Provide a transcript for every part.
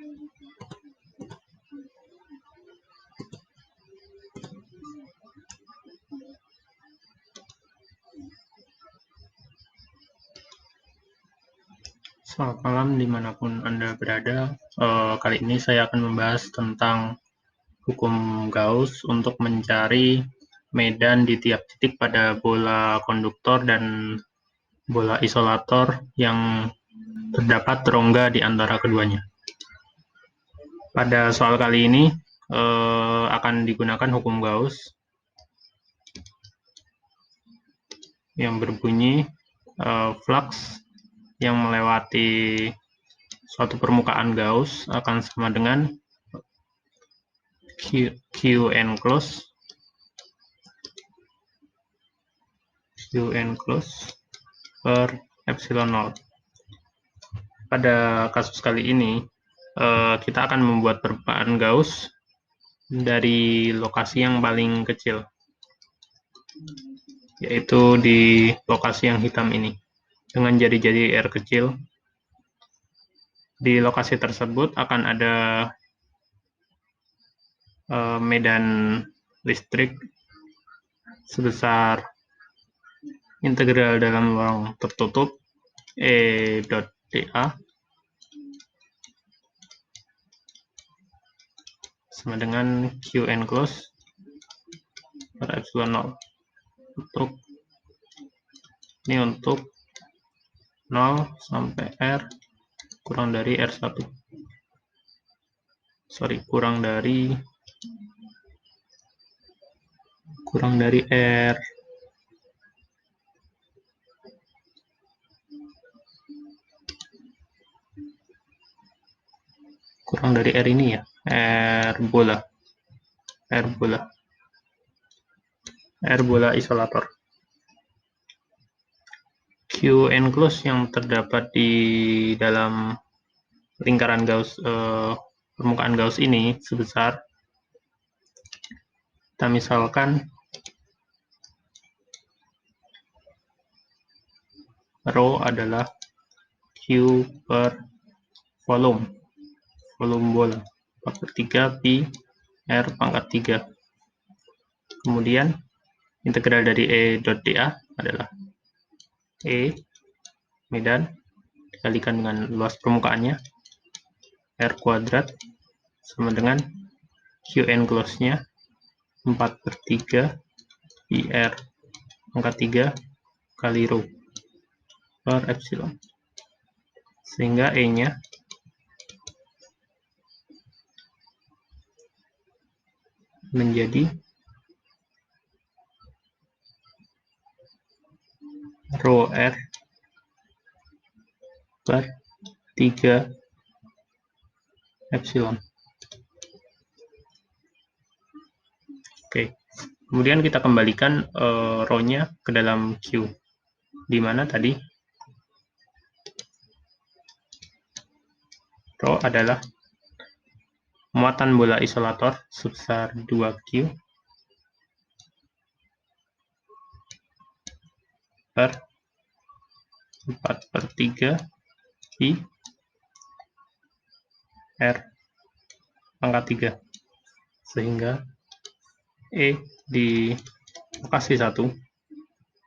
Selamat malam dimanapun Anda berada. Kali ini saya akan membahas tentang hukum Gauss untuk mencari medan di tiap titik pada bola konduktor dan bola isolator yang terdapat rongga di antara keduanya. Pada soal kali ini akan digunakan hukum Gauss yang berbunyi flux yang melewati suatu permukaan Gauss akan sama dengan Q enclosed per epsilon 0. Pada kasus kali ini kita akan membuat permukaan Gauss dari lokasi yang paling kecil, yaitu di lokasi yang hitam ini dengan jari-jari R kecil. Di lokasi tersebut akan ada medan listrik sebesar integral dalam ruang tertutup E.dA sama dengan Q enclosed per epsilon 0 untuk 0 sampai R kurang dari R1 kurang dari R ini ya, R bola isolator. Q enclosed yang terdapat di dalam lingkaran Gauss, permukaan Gauss ini sebesar, kita misalkan rho adalah Q per volume bola 4/3 pi R pangkat 3. Kemudian integral dari E.dA adalah E medan dikalikan dengan luas permukaannya R kuadrat sama dengan Q enclosed-nya 4/3 pi R pangkat 3 kali rho per epsilon, sehingga E-nya menjadi rho R per 3 epsilon. Oke, kemudian kita kembalikan rho-nya ke dalam Q, di mana tadi rho adalah muatan bola isolator sebesar 2Q per 4/3 pi R pangkat 3, sehingga E di lokasi 1,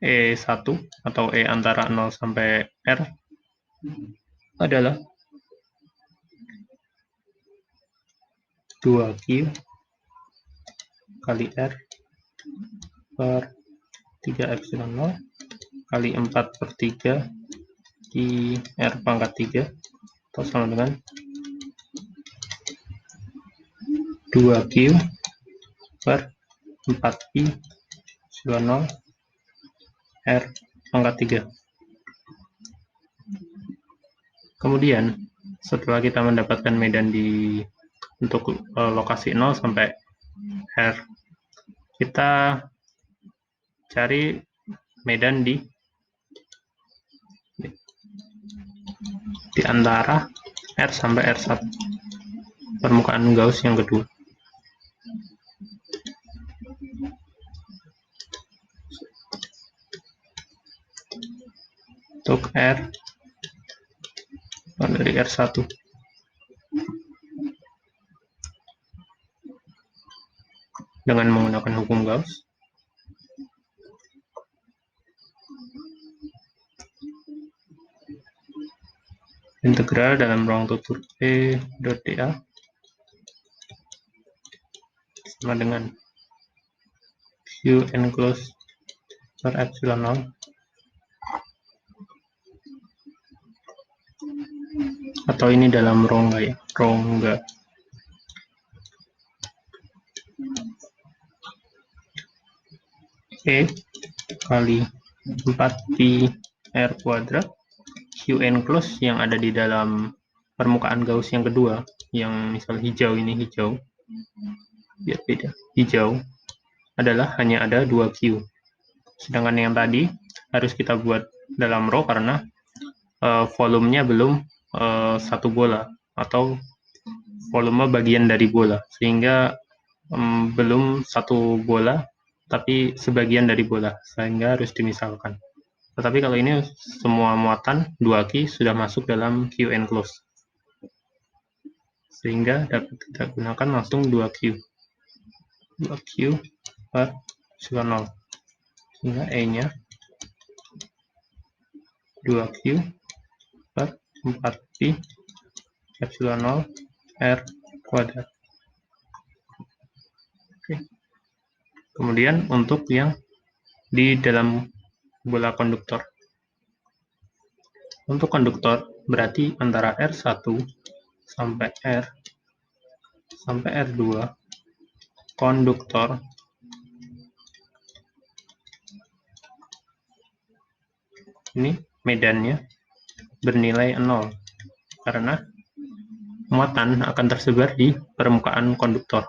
E1 atau E antara 0 sampai R adalah 2Q kali R per 3 epsilon 0 kali 4/3 di R pangkat 3 atau sama dengan 2Q per 4pi epsilon 0 R pangkat 3. Kemudian setelah kita mendapatkan medan untuk lokasi 0 sampai R, kita cari medan di antara R sampai R1, permukaan Gauss yang kedua. Untuk R dari R1. dengan menggunakan hukum Gauss. Integral dalam ruang tutur E dot dA sama dengan Q enclosed per epsilon 0 atau ini dalam rongga ya, rongga E kali 4pi R kuadrat Q enclosed yang ada di dalam permukaan Gauss yang kedua, yang misal hijau ini hijau, biar beda, hijau adalah hanya ada 2Q, sedangkan yang tadi harus kita buat dalam row karena volumenya belum satu bola atau volume bagian dari bola, sehingga belum satu bola tapi sebagian dari bola, sehingga harus dimisalkan. Tetapi kalau ini semua muatan 2Q sudah masuk dalam Q enclosed, sehingga dapat kita gunakan langsung 2Q per epsilon 0, sehingga E nya 2Q per 4pi epsilon 0 R kuadrat. Oke. Kemudian untuk yang di dalam bola konduktor, untuk konduktor berarti antara R1 sampai R2 konduktor ini medannya bernilai 0 karena muatan akan tersebar di permukaan konduktor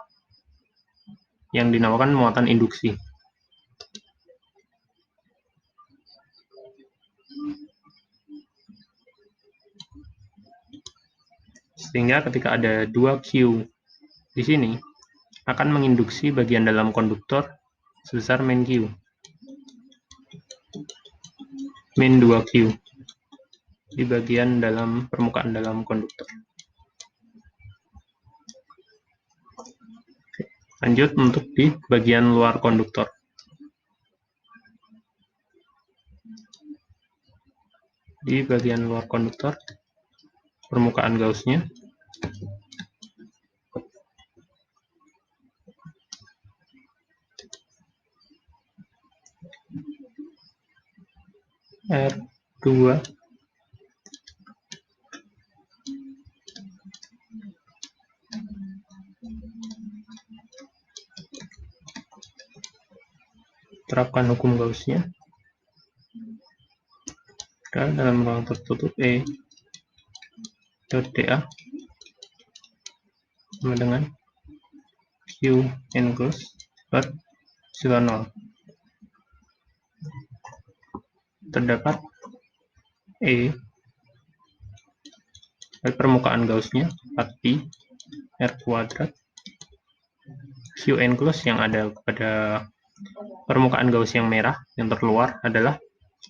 yang dinamakan muatan induksi. Sehingga ketika ada 2Q di sini akan menginduksi bagian dalam konduktor sebesar min Q, min 2Q di bagian dalam permukaan dalam konduktor. Lanjut untuk di bagian luar konduktor. Di bagian luar konduktor, permukaan Gauss-nya R2 terapkan hukum Gauss-nya dan dalam ruang tertutup E dot dA sama dengan Q enclosed per epsilon 0. Terdapat E permukaan Gauss-nya 4pi R kuadrat Q enclosed yang ada pada permukaan Gauss yang merah yang terluar adalah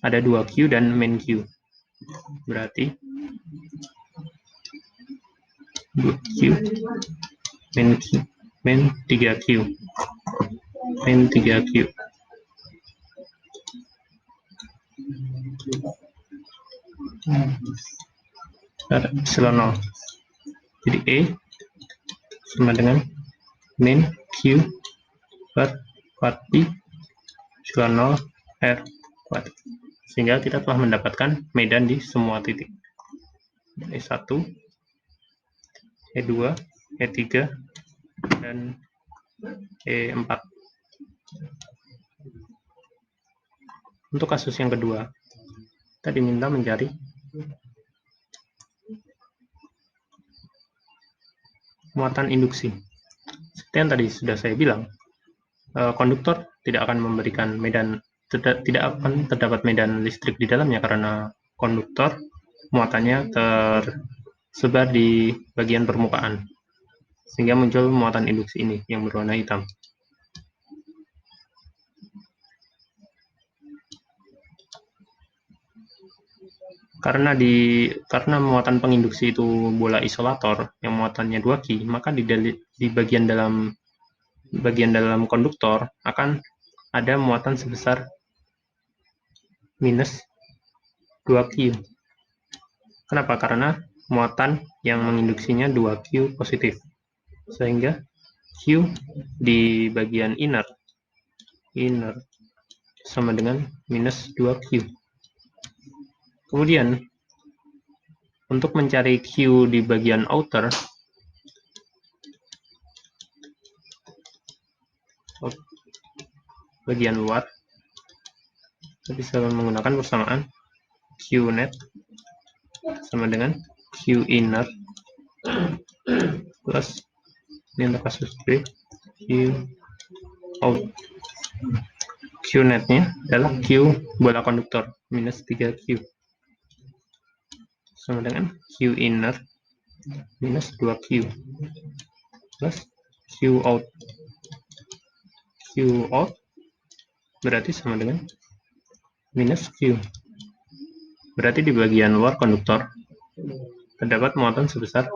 ada 2Q dan min Q, berarti 2Q min Q min 3Q min 3Q epsilon 0. Jadi E sama dengan min Q per 4pi epsilon 0 R kuadrat. Sehingga kita telah mendapatkan medan di semua titik. E1, E2, E3, dan E4. Untuk kasus yang kedua, kita diminta mencari muatan induksi. Seperti yang tadi sudah saya bilang, konduktor tidak akan memberikan medan, tidak akan terdapat medan listrik di dalamnya karena konduktor muatannya tersebar di bagian permukaan, sehingga muncul muatan induksi ini yang berwarna hitam. Karena muatan penginduksi itu bola isolator yang muatannya 2Q, maka di bagian dalam bagian dalam konduktor akan ada muatan sebesar minus 2Q. Kenapa? Karena muatan yang menginduksinya 2Q positif. Sehingga Q di bagian inner sama dengan minus 2Q. Kemudian, untuk mencari Q di bagian outer, bagian luar, kita bisa menggunakan persamaan Q net sama dengan Q inner plus, ini untuk kasus B, Q out. Q netnya adalah Q bola konduktor minus 3Q sama dengan Q inner minus 2Q plus Q out. Q out berarti sama dengan minus Q. Berarti di bagian luar konduktor terdapat muatan sebesar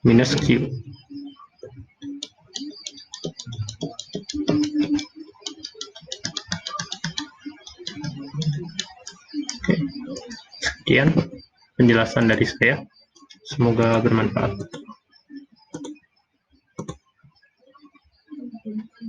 minus Q. Oke, sekian penjelasan dari saya. Semoga bermanfaat.